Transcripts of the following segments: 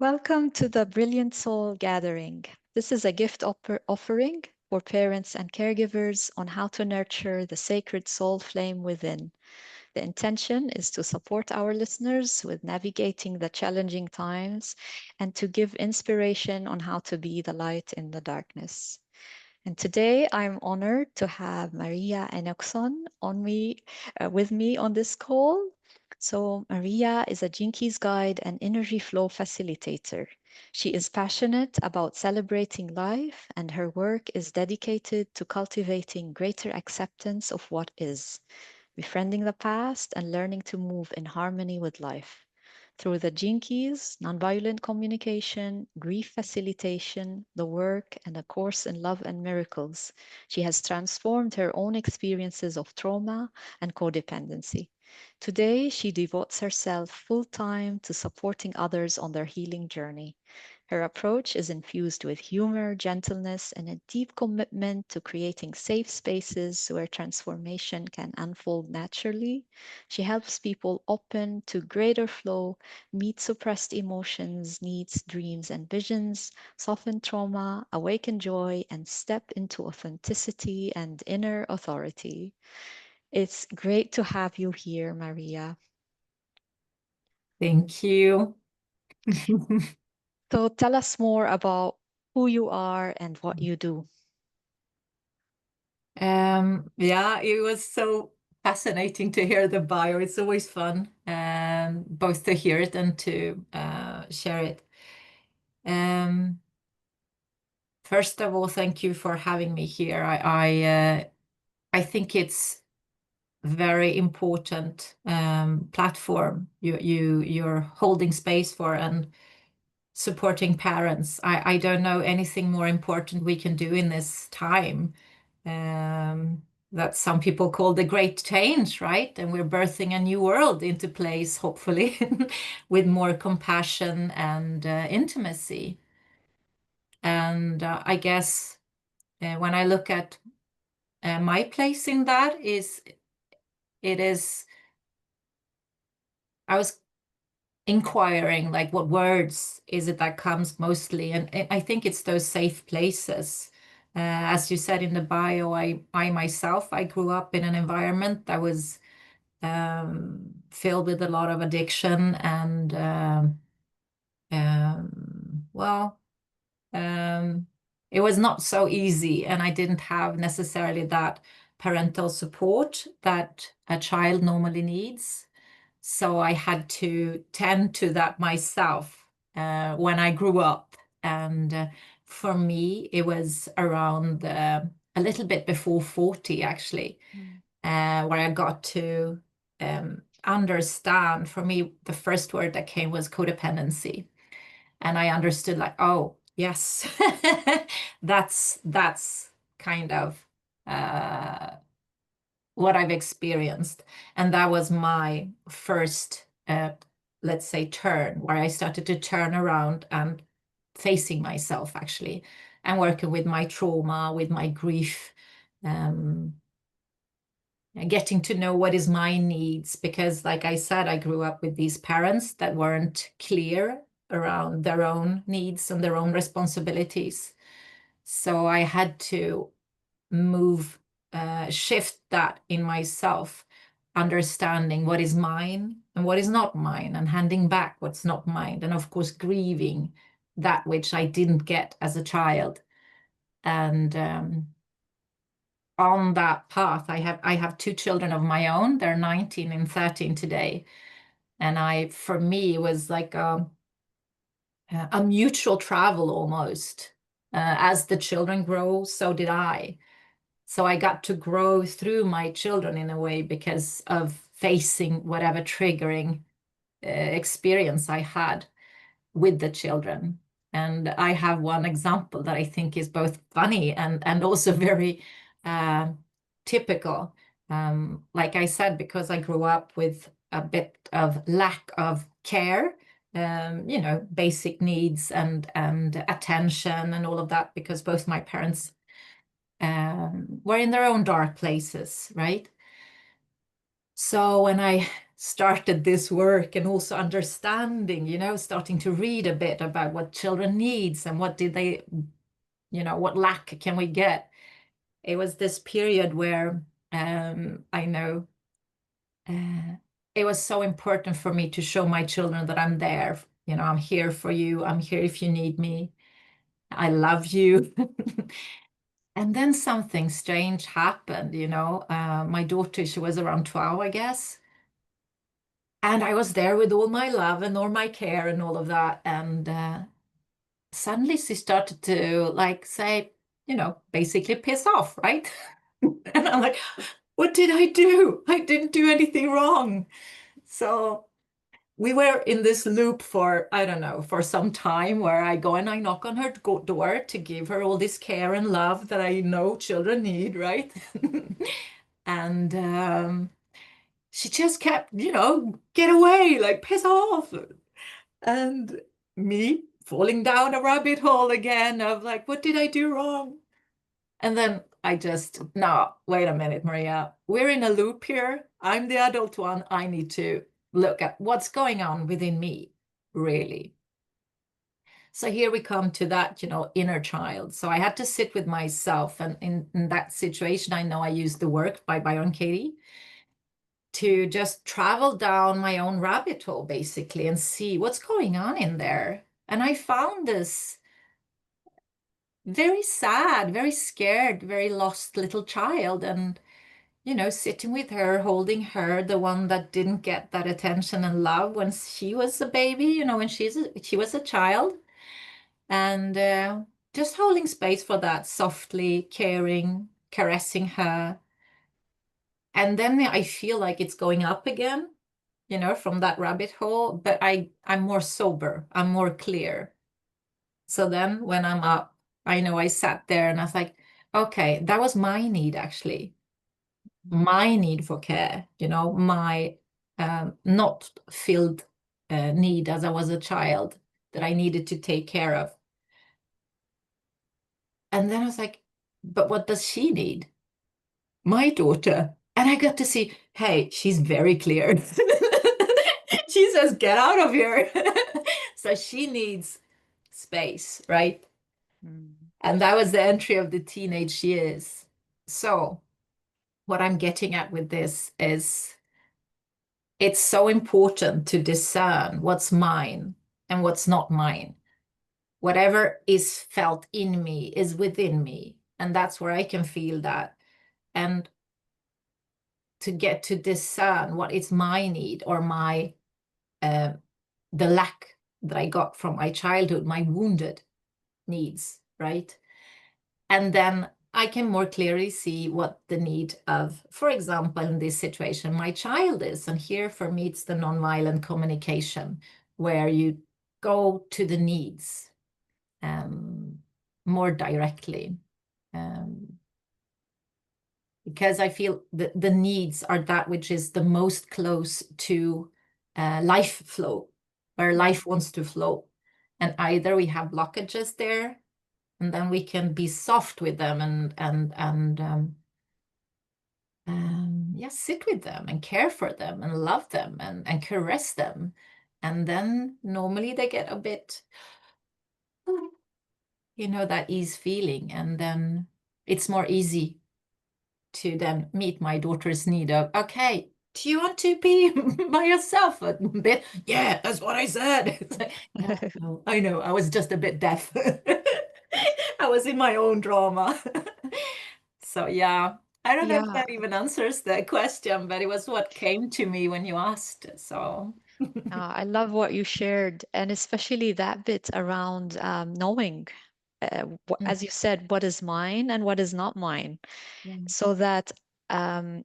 Welcome to the Brilliant Soul Gathering. This is a gift offering for parents and caregivers on how to nurture the sacred soul flame within. The intention is to support our listeners with navigating the challenging times and to give inspiration on how to be the light in the darkness. And today I'm honored to have Maria Enoksson with me on this call. So Maria is a Jinkies guide and energy flow facilitator. She is passionate about celebrating life, and her work is dedicated to cultivating greater acceptance of what is, befriending the past, and learning to move in harmony with life. Through the Jinkies, nonviolent communication, grief facilitation, the work, and a course in love and miracles, she has transformed her own experiences of trauma and codependency. Today, she devotes herself full time to supporting others on their healing journey. Her approach is infused with humor, gentleness, and a deep commitment to creating safe spaces where transformation can unfold naturally. She helps people open to greater flow, meet suppressed emotions, needs, dreams, and visions, soften trauma, awaken joy, and step into authenticity and inner authority. It's great to have you here, Maria. Thank you. So tell us more about who you are and what you do. Yeah, it was so fascinating to hear the bio. It's always fun, both to hear it and to share it. Um, First of all, thank you for having me here. I think it's very important platform you're holding space for and supporting parents. I don't know anything more important we can do in this time. That some people call the great change, right? And we're birthing a new world into place, hopefully, with more compassion and intimacy. And I guess when I look at my place in that it is, I was inquiring like what words is it that comes mostly, and I think it's those safe places. As you said in the bio, I myself, I grew up in an environment that was filled with a lot of addiction and well, it was not so easy, and I didn't have necessarily that parental support that a child normally needs. So I had to tend to that myself when I grew up. And for me, it was around a little bit before 40, actually, where I got to understand. For me, the first word that came was codependency. And I understood like, oh, yes, that's kind of what I've experienced. And that was my first, let's say, turn, where I started to turn around and facing myself, actually, and working with my trauma, with my grief, and getting to know what is my needs. Because, like I said, I grew up with these parents that weren't clear around their own needs and their own responsibilities. So I had to shift that in myself, understanding what is mine and what is not mine, and handing back what's not mine. And of course, grieving that which I didn't get as a child. And on that path, I have two children of my own. They're 19 and 13 today. And for me, it was like a mutual travel almost. As the children grow, so did I. So I got to grow through my children in a way because of facing whatever triggering experience I had with the children. And I have one example that I think is both funny and also very typical. Like I said, because I grew up with a bit of lack of care, basic needs and attention and all of that, because both my parents were in their own dark places, right? So when I started this work and also understanding, starting to read a bit about what children needs and what did they, what lack can we get? It was this period where I know it was so important for me to show my children that I'm there. I'm here for you. I'm here if you need me. I love you. And then something strange happened, my daughter, she was around 12, I guess. And I was there with all my love and all my care and all of that. And suddenly she started to like say, basically piss off, right? And I'm like, what did I do? I didn't do anything wrong. So we were in this loop for, I don't know, for some time where I go and I knock on her door to give her all this care and love that I know children need, right? And she just kept, get away, like piss off. And me falling down a rabbit hole again of like, what did I do wrong? And then I just, no, wait a minute, Maria. We're in a loop here. I'm the adult one. I need to look at what's going on within me, really. So here we come to that, inner child. So I had to sit with myself. And in that situation, I know I used the work by Byron Katie to just travel down my own rabbit hole, basically, and see what's going on in there. And I found this very sad, very scared, very lost little child. And, sitting with her, holding her, the one that didn't get that attention and love when she was a baby, when she was a child. And just holding space for that, softly caring, caressing her. And then I feel like it's going up again, from that rabbit hole, but I'm more sober, I'm more clear. So then when I'm up, I know I sat there and I was like, okay, that was my need actually, my need for care, my not filled need as I was a child that I needed to take care of. And then I was like, but what does she need? My daughter. And I got to see, hey, she's very clear. She says, get out of here. So she needs space, right? Mm. And that was the entry of the teenage years. So what I'm getting at with this is it's so important to discern what's mine and what's not mine. Whatever is felt in me is within me. And that's where I can feel that. And to get to discern what is my need or my uh, the lack that I got from my childhood, my wounded needs, right? And then I can more clearly see what the need of, for example, in this situation, my child is. And here for me, it's the nonviolent communication, where you go to the needs more directly. Because I feel the needs are that which is the most close to life flow, where life wants to flow. And either we have blockages there, and then we can be soft with them and yeah, sit with them and care for them and love them and caress them. And then normally they get a bit, that ease feeling. And then it's more easy to then meet my daughter's need of, okay, do you want to be by yourself a bit? Yeah, that's what I said. It's like, yeah, I know, I was just a bit deaf. I was in my own drama. So yeah, I don't know if Yeah, that even answers the question, but it was what came to me when you asked. So I love what you shared, and especially that bit around knowing, mm, as you said, what is mine and what is not mine, yeah, so that um,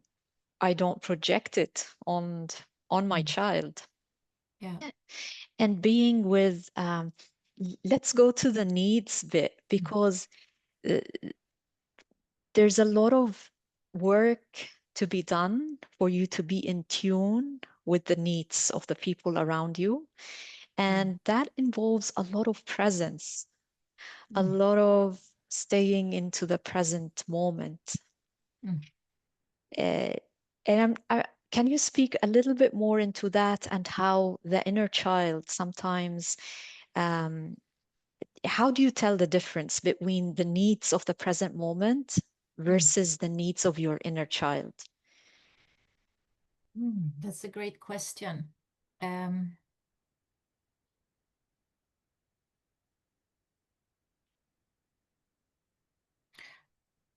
I don't project it on my mm, child. yeah, And being with, let's go to the needs bit, mm, because uh, there's a lot of work to be done for you to be in tune with the needs of the people around you. mm, And that involves a lot of presence, a mm, lot of staying into the present moment. mm, Uh, and Can you speak a little bit more into that and how the inner child sometimes, how do you tell the difference between the needs of the present moment versus the needs of your inner child? That's a great question.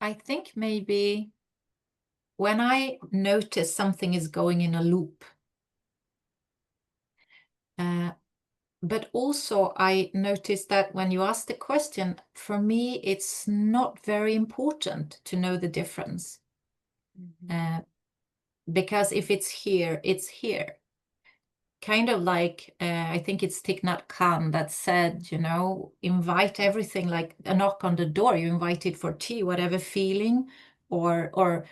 I think maybe when I notice something is going in a loop, but also I notice that when you ask the question, for me, it's not very important to know the difference. Because if it's here, it's here. Kind of like, I think it's Thich Nhat Hanh that said, invite everything like a knock on the door. You invite it for tea, whatever feeling, or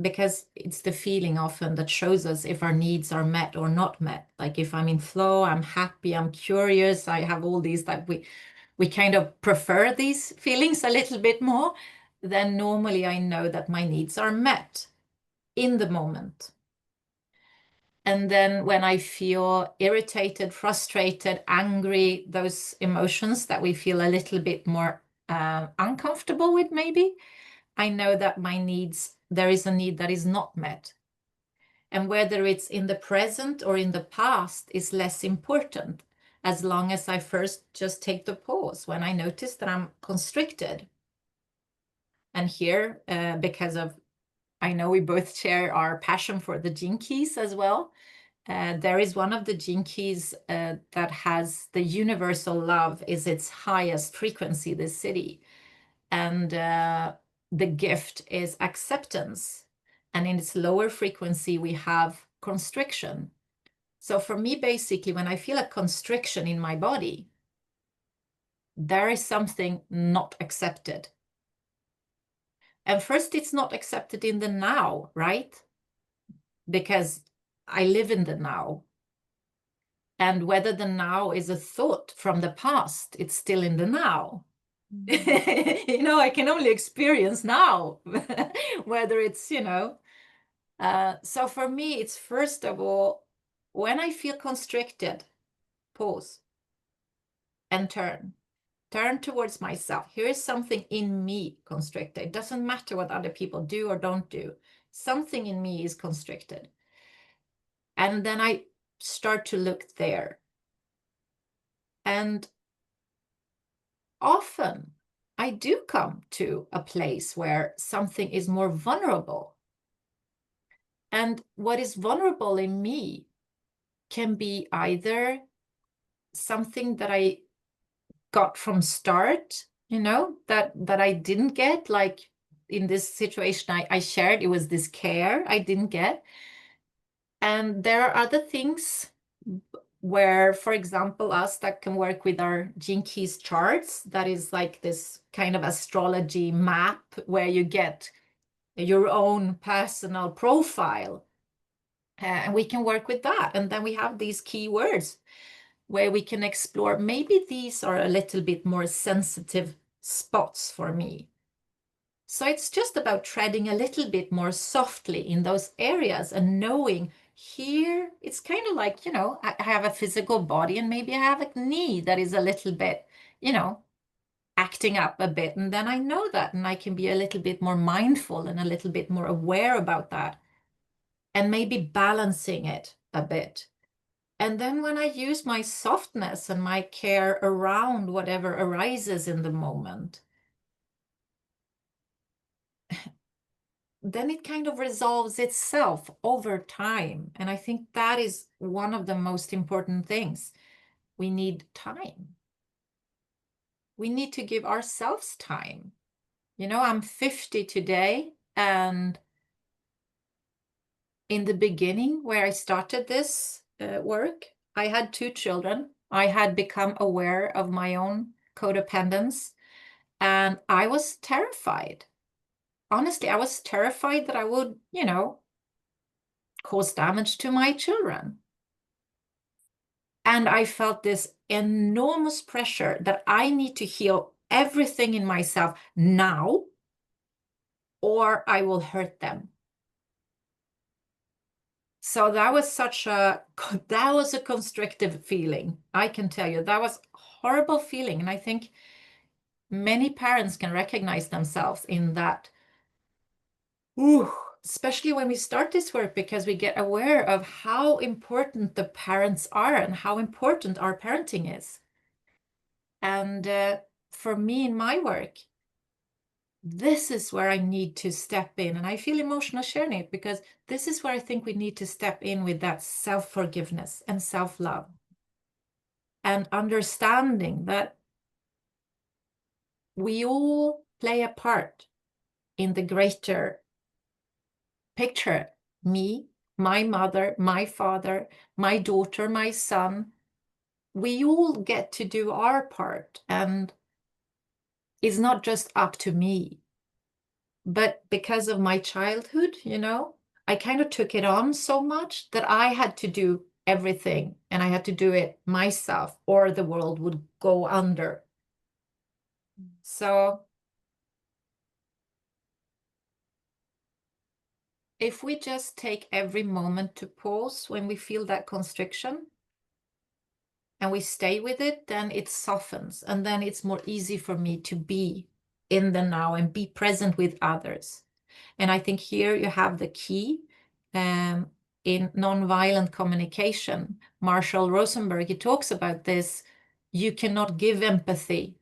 because it's the feeling often that shows us if our needs are met or not met. Like if I'm in flow, I'm happy, I'm curious, I have all these that we kind of prefer these feelings a little bit more, then normally I know that my needs are met in the moment. And then when I feel irritated, frustrated, angry, those emotions that we feel a little bit more uncomfortable with, maybe, I know that there is a need that is not met. And whether it's in the present or in the past is less important, as long as I first just take the pause when I notice that I'm constricted. And here, because I know we both share our passion for the gene keys as well. There is one of the gene keys that has the universal love is its highest frequency, the city. And the gift is acceptance. And in its lower frequency, we have constriction. So for me, basically, when I feel a constriction in my body, there is something not accepted. And first, it's not accepted in the now, right? Because I live in the now. And whether the now is a thought from the past, it's still in the now. I can only experience now, whether it's, so for me, it's first of all, when I feel constricted, pause and turn towards myself. Here is something in me constricted. It doesn't matter what other people do or don't do. Something in me is constricted. And then I start to look there. And often I do come to a place where something is more vulnerable. And what is vulnerable in me can be either something that I got from start, that I didn't get, like in this situation I shared, it was this care I didn't get. And there are other things where, for example, us that can work with our gene keys charts, that is like this kind of astrology map where you get your own personal profile. And we can work with that. And then we have these keywords where we can explore. Maybe these are a little bit more sensitive spots for me. So it's just about treading a little bit more softly in those areas and knowing here, it's kind of like, I have a physical body and maybe I have a knee that is a little bit, acting up a bit. And then I know that and I can be a little bit more mindful and a little bit more aware about that and maybe balancing it a bit. And then when I use my softness and my care around whatever arises in the moment, then it kind of resolves itself over time. And I think that is one of the most important things. We need time. We need to give ourselves time. I'm 50 today, and in the beginning where I started this work, I had 2 children. I had become aware of my own codependence, and I was terrified. Honestly, I was terrified that I would, cause damage to my children. And I felt this enormous pressure that I need to heal everything in myself now, or I will hurt them. So that was that was a constrictive feeling. I can tell you that was a horrible feeling. And I think many parents can recognize themselves in that. Ooh, especially when we start this work, because we get aware of how important the parents are and how important our parenting is. And for me in my work, this is where I need to step in. And I feel emotional sharing it because this is where I think we need to step in with that self-forgiveness and self-love and understanding that we all play a part in the greater picture. Me, my mother, my father, my daughter, my son, we all get to do our part. And it's not just up to me. But because of my childhood, I kind of took it on so much that I had to do everything and I had to do it myself or the world would go under. So if we just take every moment to pause when we feel that constriction and we stay with it, then it softens and then it's more easy for me to be in the now and be present with others. And I think here you have the key. In Nonviolent Communication, Marshall Rosenberg, he talks about this. You cannot give empathy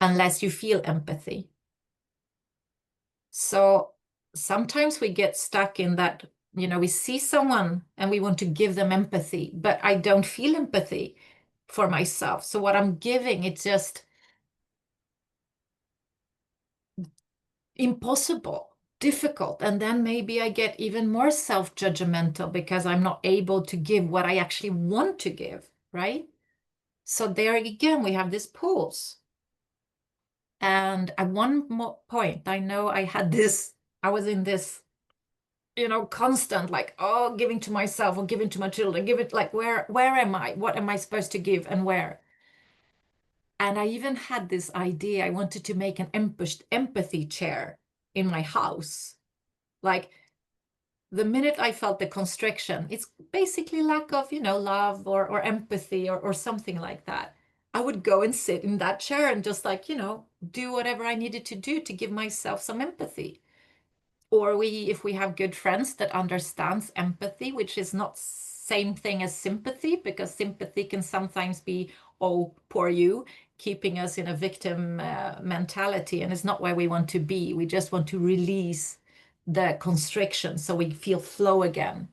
unless you feel empathy. So sometimes we get stuck in that, we see someone and we want to give them empathy, but I don't feel empathy for myself. So what I'm giving, it's just impossible, difficult. And then maybe I get even more self-judgmental because I'm not able to give what I actually want to give, right? So there again, we have this pause. And at one point, I know I was in this, constant like, oh, giving to myself or giving to my children, give it like, where am I? What am I supposed to give and where? And I even had this idea. I wanted to make an empathy chair in my house. Like the minute I felt the constriction, it's basically lack of, love or empathy or something like that. I would go and sit in that chair and just like, do whatever I needed to do to give myself some empathy. Or if we have good friends that understands empathy, which is not same thing as sympathy, because sympathy can sometimes be, oh, poor you, keeping us in a victim mentality, and it's not where we want to be. We just want to release the constriction so we feel flow again.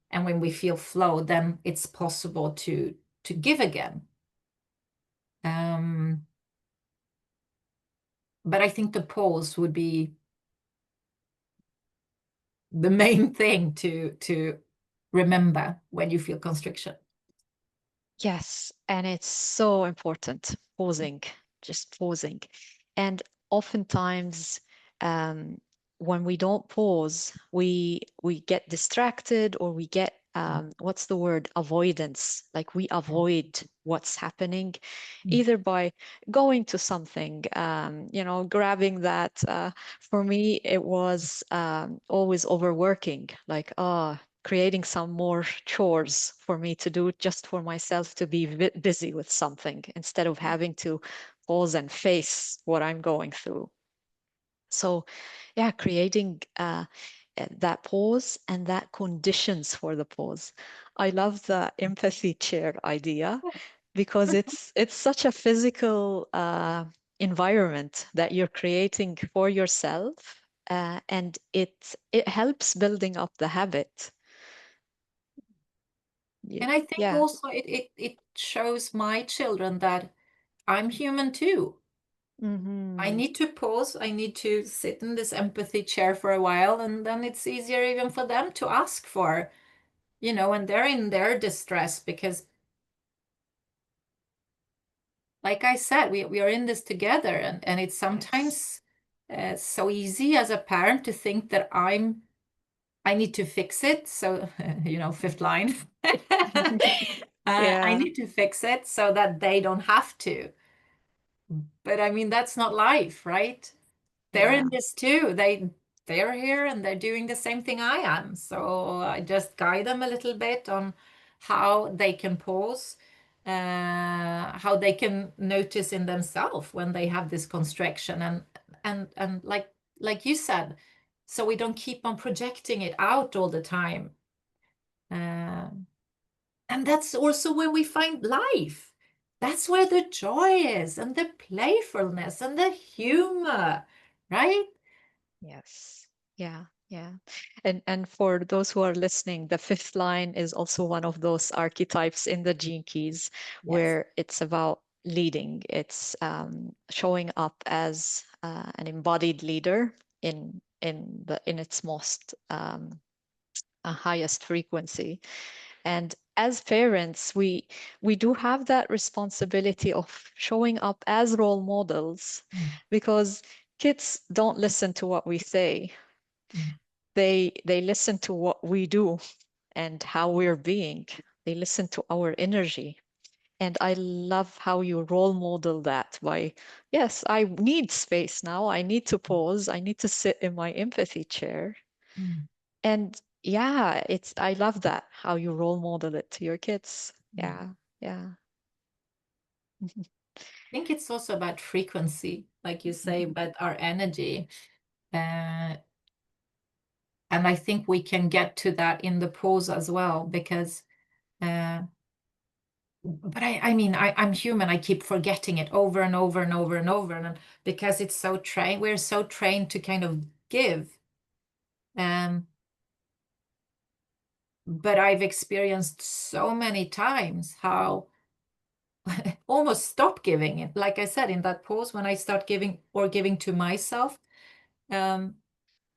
And when we feel flow, then it's possible to give again. Um, but I think the pause would be the main thing to remember when you feel constriction. Yes, and it's so important, pausing, just pausing. And oftentimes, um, when we don't pause, we get distracted or we get what's the word? Avoidance. Like we avoid what's happening, either by going to something, grabbing that. For me, it was always overworking, like, creating some more chores for me to do just for myself to be busy with something instead of having to pause and face what I'm going through. So, yeah, creating that pause and that conditions for the pause. I love the empathy chair idea because it's such a physical environment that you're creating for yourself, and it helps building up the habit. And I think Yeah. also it shows my children that I'm human too. I Hmm. need to pause. I need to sit in this empathy chair for a while, and then it's easier even for them to ask for, when they're in their distress, because like I said, we are in this together, and it's Yes. sometimes so easy as a parent to think that I need to fix it. So, fifth line. I Yeah. need to fix it so that they don't have to. But I mean, that's not life, right? They're Yeah. in this too. they're here and they're doing the same thing I am. So I just guide them a little bit on how they can pause, how they can notice in themselves when they have this constriction, and like you said, so we don't keep on projecting it out all the time. And that's also where we find life. That's where the joy is, and the playfulness, and the humor, right? Yes. Yeah. Yeah. And for those who are listening, the fifth line is also one of those archetypes in the Gene Keys Yes. where it's about leading. It's showing up as an embodied leader in its most highest frequency. And as parents, we do have that responsibility of showing up as role models Mm, because kids don't listen to what we say. mm, They listen to what we do and how we're being. They listen to our energy. And I love how you role model that by, yes, I need space now. I need to pause. I need to sit in my empathy chair. mm, And yeah, I love that how you role model it to your kids. mm. Yeah, yeah. I think it's also about frequency, like you say, but our energy. Uh, and I think we can get to that in the pause as well, because, but I mean, I'm human. I keep forgetting it over and over and over and over. And because it's so trained, we're so trained to kind of give. Um, but I've experienced so many times how almost stop giving it. Like I said, in that pause, when I start giving or giving to myself, um,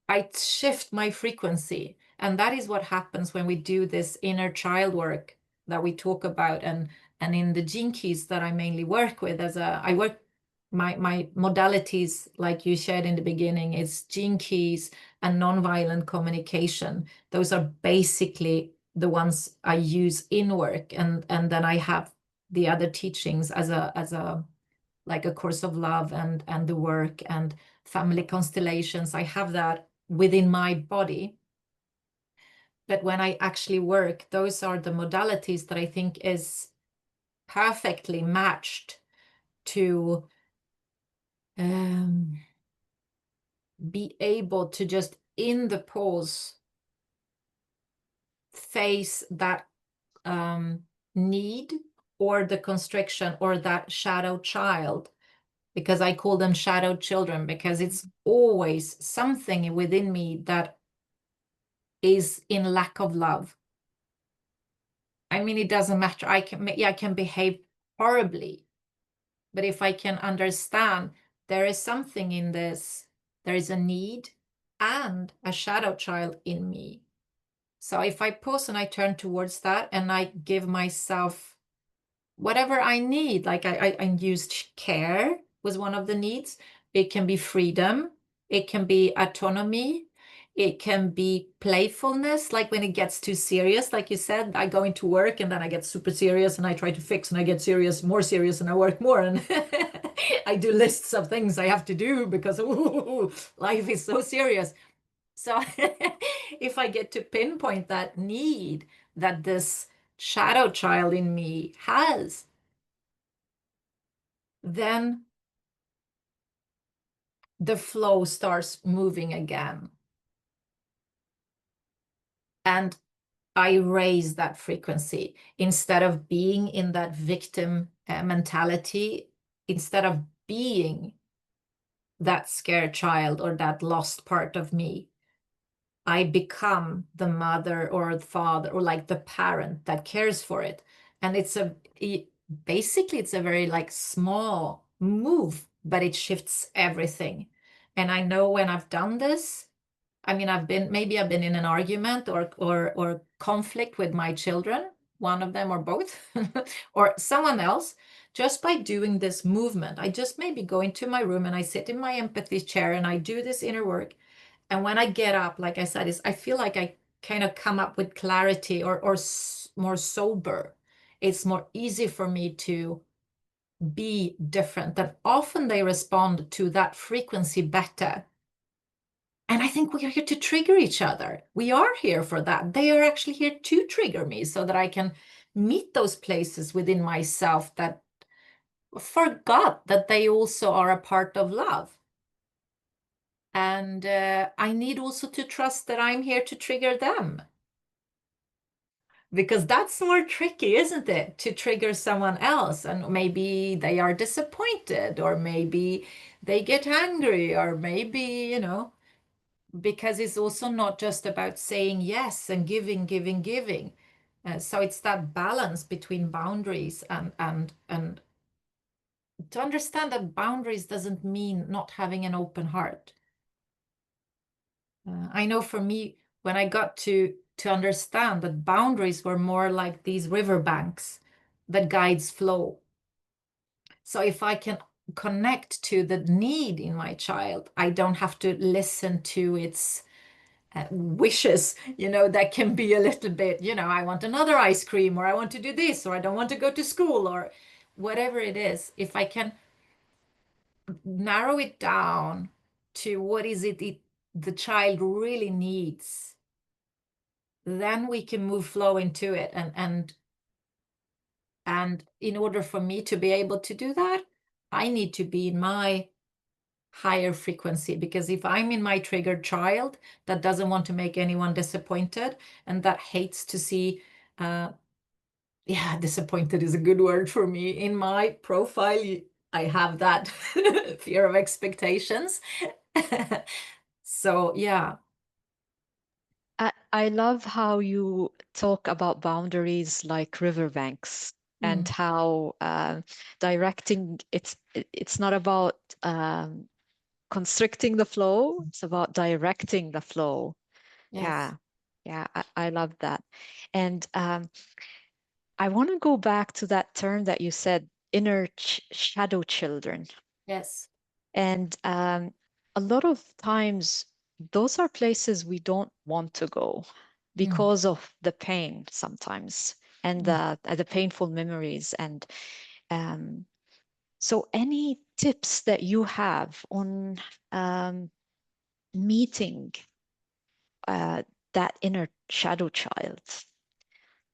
I shift my frequency. And that is what happens when we do this inner child work that we talk about. And in the gene keys that I mainly work with, I work my modalities, like you shared in the beginning, is gene keys and nonviolent communication. Those are basically the ones I use in work. And then I have the other teachings as a like a course of love and the work and family constellations. I have that within my body. But when I actually work, those are the modalities that I think is perfectly matched to um, be able to just in the pause face that need or the constriction or that shadow child, because I call them shadow children, because it's always something within me that is in lack of love. I mean, it doesn't matter. I can behave horribly, but if I can understand there is something in this, there is a need and a shadow child in me. So if I pause and I turn towards that and I give myself whatever I need, like I used care was one of the needs. It can be freedom, it can be autonomy, it can be playfulness, like when it gets too serious, like you said, I go into work and then I get super serious and I try to fix and I get serious, more serious, and I work more and I do lists of things I have to do because ooh, life is so serious. So if I get to pinpoint that need that this shadow child in me has, then the flow starts moving again. And I raise that frequency instead of being in that victim mentality, instead of being that scared child or that lost part of me. I become the mother or the father or like the parent that cares for it. And basically it's a very like small move, but it shifts everything. And I know when I've done this, I mean, I've been in an argument or conflict with my children, one of them or both, or someone else, just by doing this movement. I just maybe go into my room and I sit in my empathy chair and I do this inner work. And when I get up, like I said, I feel like I kind of come up with clarity or more sober. It's more easy for me to be different. That often they respond to that frequency better And I think we are here to trigger each other. We are here for that. They are actually here to trigger me so that I can meet those places within myself that forgot that they also are a part of love. And I need also to trust that I'm here to trigger them. Because that's more tricky, isn't it? To trigger someone else, and maybe they are disappointed, or maybe they get angry, or maybe, because it's also not just about saying yes and giving, giving, giving. So it's that balance between boundaries and to understand that boundaries doesn't mean not having an open heart. I know for me, when I got to understand that boundaries were more like these riverbanks that guides flow. So if I can connect to the need in my child, I don't have to listen to its wishes, that can be a little bit, I want another ice cream, or I want to do this, or I don't want to go to school, or whatever it is. If I can narrow it down to what is it the child really needs, then we can move flow into it. And in order for me to be able to do that, I need to be in my higher frequency, because if I'm in my triggered child that doesn't want to make anyone disappointed and that hates to see, disappointed is a good word for me. In my profile, I have that fear of expectations. So, yeah. I love how you talk about boundaries like riverbanks and Mm, how directing it's not about constricting the flow, it's about directing the flow. yes, Yeah, yeah, I love that. And I want to go back to that term that you said, inner ch shadow children. yes. And a lot of times, those are places we don't want to go Mm, because of the pain sometimes and mm. the painful memories. And um, so, any tips that you have on meeting uh, that inner shadow child?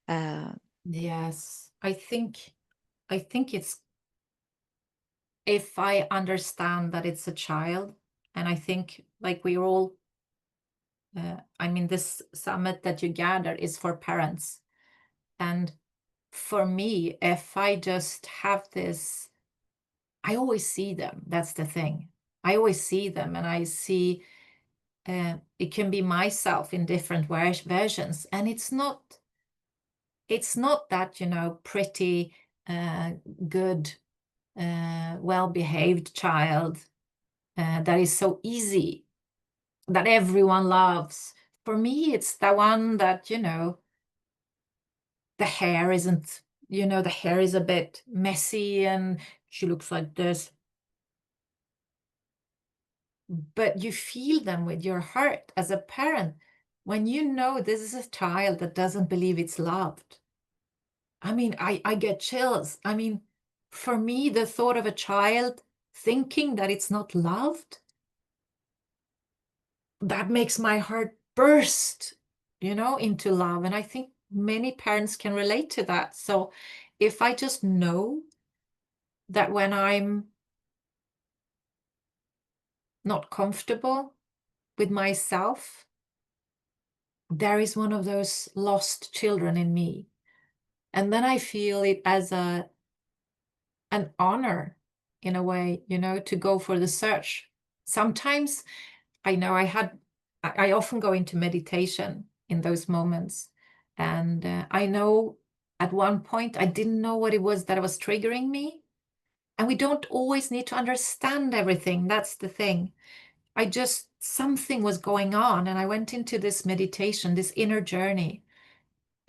Uh, Yes, I think it's, if I understand that it's a child, and I think like we're all, I mean, this summit that you gather is for parents. And for me, if I just have this, I always see them. That's the thing. I always see them, and I see it can be myself in different versions. And it's not that, pretty, uh, good, well-behaved child that is so easy, that everyone loves. For me, it's the one that, the hair isn't, the hair is a bit messy and she looks like this. But you feel them with your heart as a parent when you know this is a child that doesn't believe it's loved. I mean, I get chills. I mean, for me, the thought of a child thinking that it's not loved, that makes my heart burst, into love. And I think many parents can relate to that. So if I just know that when I'm not comfortable with myself, there is one of those lost children in me. And then I feel it as an honor in a way, to go for the search. Sometimes I know I often go into meditation in those moments. And I know at one point I didn't know what it was that was triggering me. And we don't always need to understand everything. That's the thing. Something was going on, and I went into this meditation, this inner journey.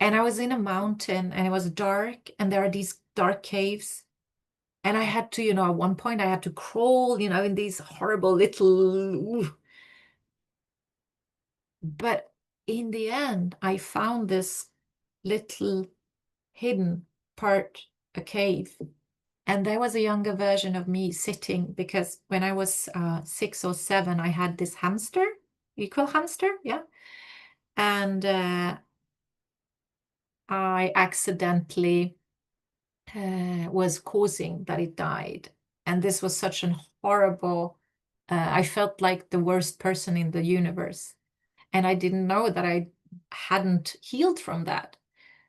And I was in a mountain, and it was dark, and there are these dark caves. And I had to, at one point I had to crawl, in these horrible little, but in the end, I found this little hidden part, a cave. And there was a younger version of me sitting, because when I was 6 or 7, I had this hamster. equal hamster, yeah. And I accidentally was causing that it died. And this was such an horrible, I felt like the worst person in the universe. And I didn't know that I hadn't healed from that.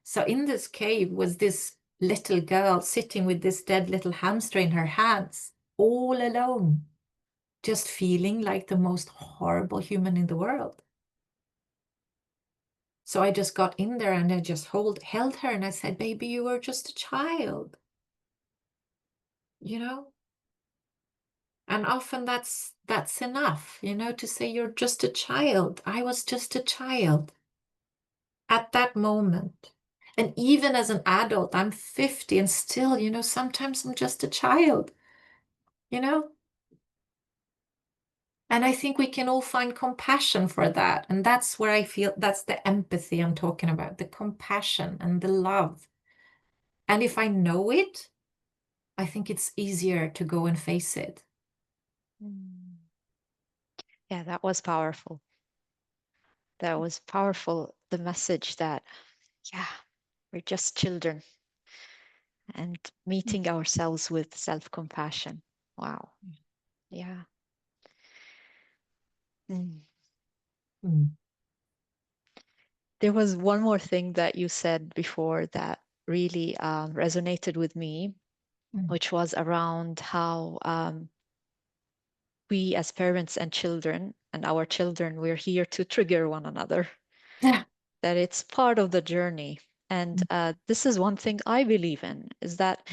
So in this cave was this little girl sitting with this dead little hamster in her hands, all alone, just feeling like the most horrible human in the world. So I just got in there and I just held her and I said, baby, you were just a child, you know? And often that's enough, to say you're just a child. I was just a child at that moment. And even as an adult, I'm 50 and still, sometimes I'm just a child, you know? And I think we can all find compassion for that. And that's where I feel that's the empathy I'm talking about, the compassion and the love. And if I know it, I think it's easier to go and face it. Mm. Yeah, that was powerful. That was powerful. The message that, yeah, we're just children and meeting ourselves with self-compassion. Wow. Yeah. Mm. Mm, There was one more thing that you said before that really resonated with me, mm. which was around how we as parents and children and our children, we're here to trigger one another, Yeah. that it's part of the journey. And this is one thing I believe in, is that,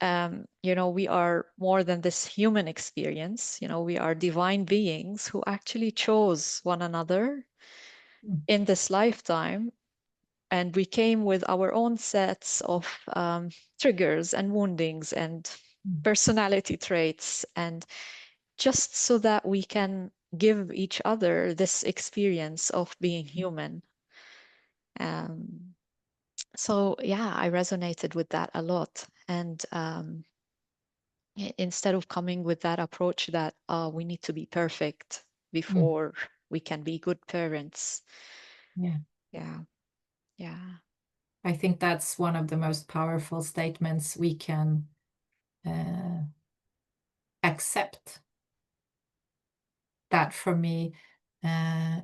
we are more than this human experience. We are divine beings who actually chose one another Mm, in this lifetime. And we came with our own sets of triggers and woundings and mm, personality traits, and just so that we can give each other this experience of being human. Um, so, yeah, I resonated with that a lot. And instead of coming with that approach that we need to be perfect mm. before we can be good parents. Yeah. Yeah, yeah. I think that's one of the most powerful statements we can uh, accept. That for me uh,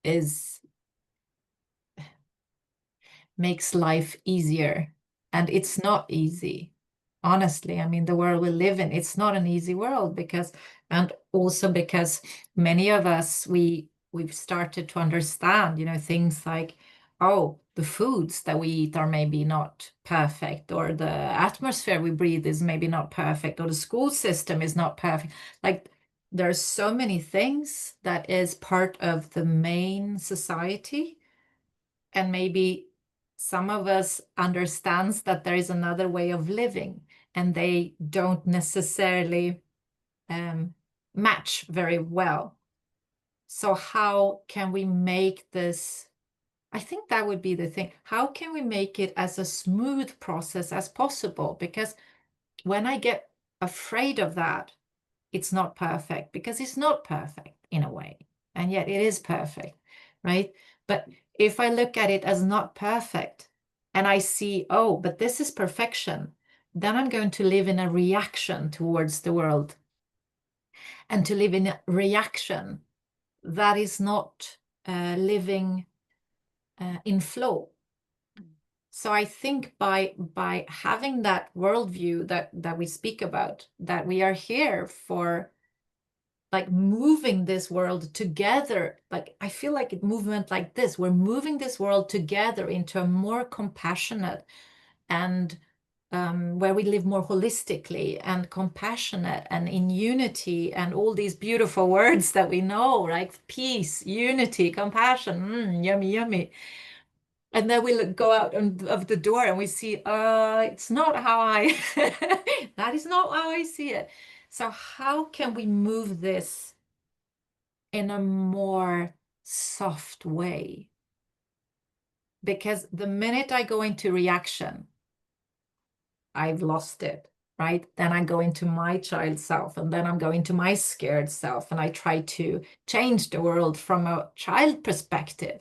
is makes life easier. And it's not easy. Honestly, I mean, the world we live in, it's not an easy world and also because many of us, we've started to understand, things like, oh, the foods that we eat are maybe not perfect, or the atmosphere we breathe is maybe not perfect, or the school system is not perfect. Like, there's so many things that is part of the main society, and maybe some of us understands that there is another way of living and they don't necessarily match very well. So how can we make this? I think that would be the thing. How can we make it as a smooth process as possible? Because when I get afraid of that, it's not perfect, because it's not perfect in a way, and yet it is perfect, right? But if I look at it as not perfect and I see, oh, but this is perfection, then I'm going to live in a reaction towards the world. And to live in a reaction, that is not living in flow. So I think by having that worldview that we speak about, that we are here for, like, moving this world together. Like, I feel like a movement like this, we're moving this world together into a more compassionate and where we live more holistically and compassionate and in unity, and all these beautiful words that we know, like peace, unity, compassion, yummy, yummy. And then we go out of the door and we see, it's not how that is not how I see it. So how can we move this in a more soft way? Because the minute I go into reaction, I've lost it, right? Then I go into my child self, and then I'm going to my scared self, and I try to change the world from a child perspective.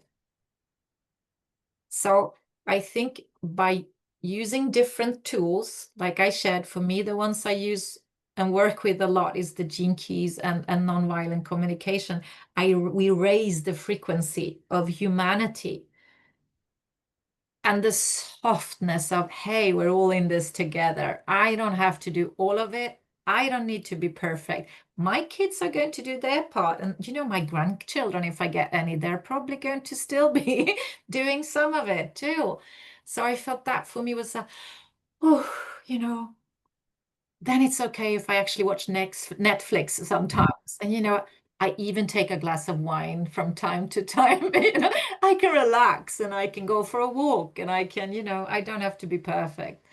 So I think by using different tools, like I shared, for me, the ones I use and work with a lot is the gene keys and nonviolent communication. We raise the frequency of humanity and the softness of, hey, we're all in this together. I don't have to do all of it. I don't need to be perfect. My kids are going to do their part. And, my grandchildren, if I get any, they're probably going to still be doing some of it too. So I felt that for me was oh, then it's okay if I actually watch Netflix sometimes. And I even take a glass of wine from time to time. I can relax and I can go for a walk and I can, I don't have to be perfect.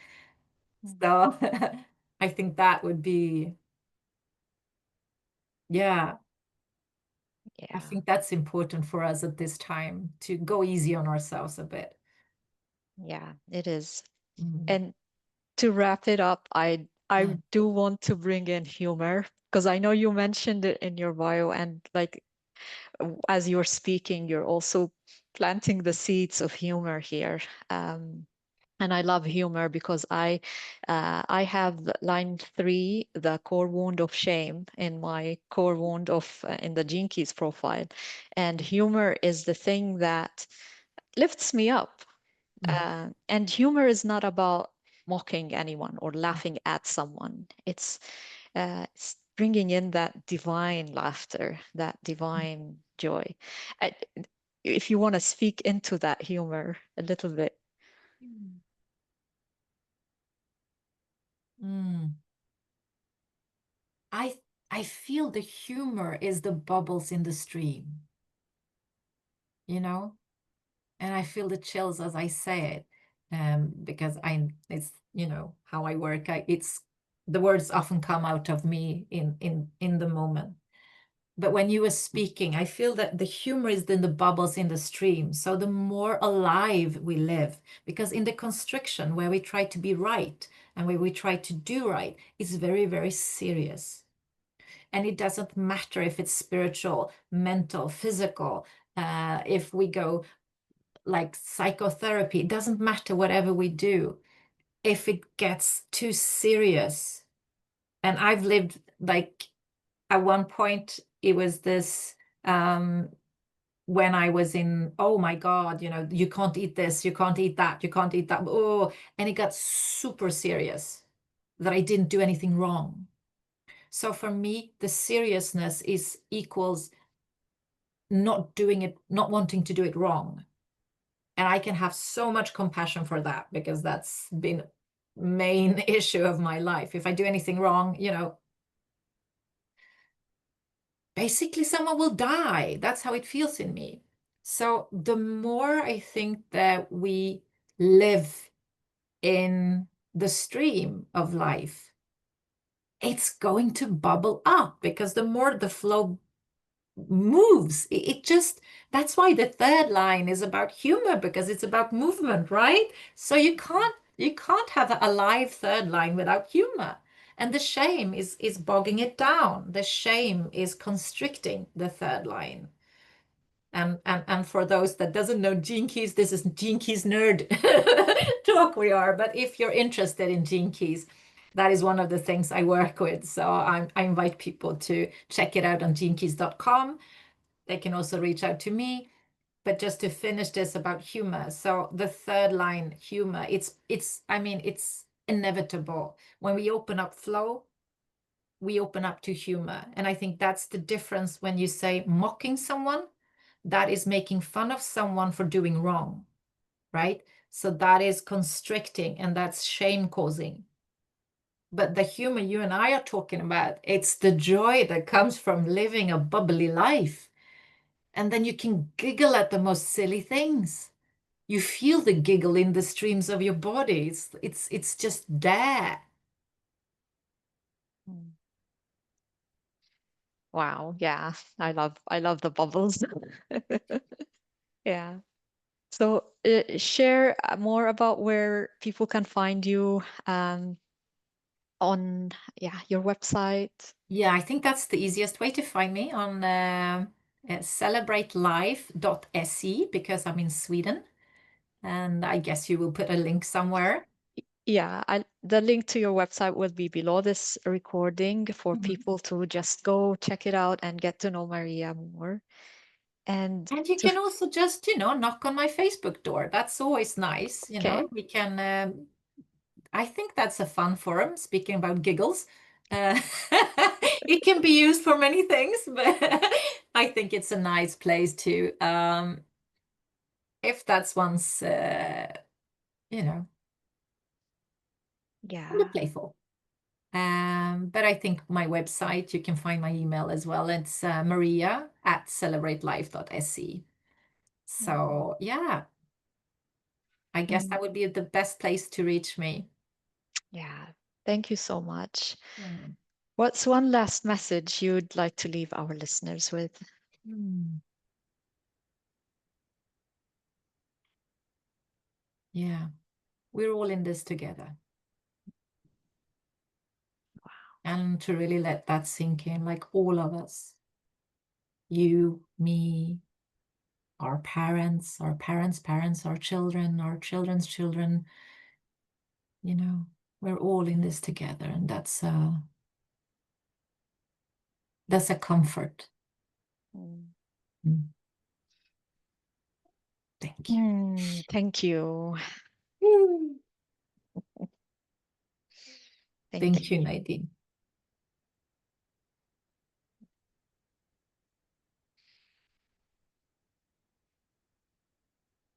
Mm. So I think that would be, yeah, I Yeah, think that's important for us at this time to go easy on ourselves a bit. yeah, it is. Mm. And to wrap it up, I do want to bring in humor because I know you mentioned it in your bio, and like as you're speaking, you're also planting the seeds of humor here. And I love humor because I have line 3, the core wound of shame, in my core wound of in the Gene Keys profile, and humor is the thing that lifts me up. Mm. And humor is not about mocking anyone or laughing at someone. It's bringing in that divine laughter, that divine joy. I, if you want to speak into that humor a little bit. Mm. Mm. I I feel the humor is the bubbles in the stream, you know? And I feel the chills as I say it, because it's how I work. It's the words often come out of me in the moment. But when you were speaking, I feel that the humor is in the bubbles in the stream. So the more alive we live, because in the constriction where we try to be right and where we try to do right, it's very, very serious. And it doesn't matter if it's spiritual, mental, physical, if we go like psychotherapy, it doesn't matter whatever we do. If it gets too serious, and I've lived like at one point, it was this when I was in, oh my God, you can't eat this, you can't eat that, you can't eat that. Oh, and it got super serious that I didn't do anything wrong. So for me, the seriousness is equals not doing it, not wanting to do it wrong. And I can have so much compassion for that because that's been main issue of my life. If I do anything wrong, basically someone will die. That's how it feels in me. So the more I think that we live in the stream of life, it's going to bubble up because the more the flow moves. It just, that's why the third line is about humor because it's about movement, right? So you can't have a live third line without humor. And the shame is bogging it down. The shame is constricting the third line. And for those that doesn't know Gene Keys, this is Gene Keys nerd talk we are. But if you're interested in Gene Keys, that is one of the things I work with. So I invite people to check it out on genekeys.com. They can also reach out to me. But just to finish this about humor. So the third line, humor, it's inevitable. When we open up flow, we open up to humor. And I think that's the difference when you say mocking someone, that is making fun of someone for doing wrong, right? So that is constricting and that's shame causing. But the humor you and I are talking about, it's the joy that comes from living a bubbly life. And then you can giggle at the most silly things. You feel the giggle in the streams of your body. It's just there. Mm. Wow, yeah, I love the bubbles. Yeah. So share more about where people can find you. on your website? Yeah, I think that's the easiest way to find me on celebratelife.se, because I'm in Sweden. And I guess you will put a link somewhere. Yeah, the link to your website will be below this recording for Mhm. people to just go check it out and get to know Maria more. And And you to, can also just, knock on my Facebook door. That's always nice. okay, We can, I think that's a fun forum, speaking about giggles. Uh, it can be used for many things, but I think it's a nice place to, if that's one's, kind of yeah. playful. But I think my website, you can find my email as well. It's maria@celebratelife.se. Mm, So yeah, I guess mm, that would be the best place to reach me. yeah. Thank you so much. Mm. What's one last message you'd like to leave our listeners with? Mm. Yeah, we're all in this together. And to really let that sink in, like all of us, you, me, our parents, parents, our children, our children's children, we're all in this together. And that's a comfort. Mm. Mm. Thank you. Thank you. Mm. Thank Thank you. you, Nadine.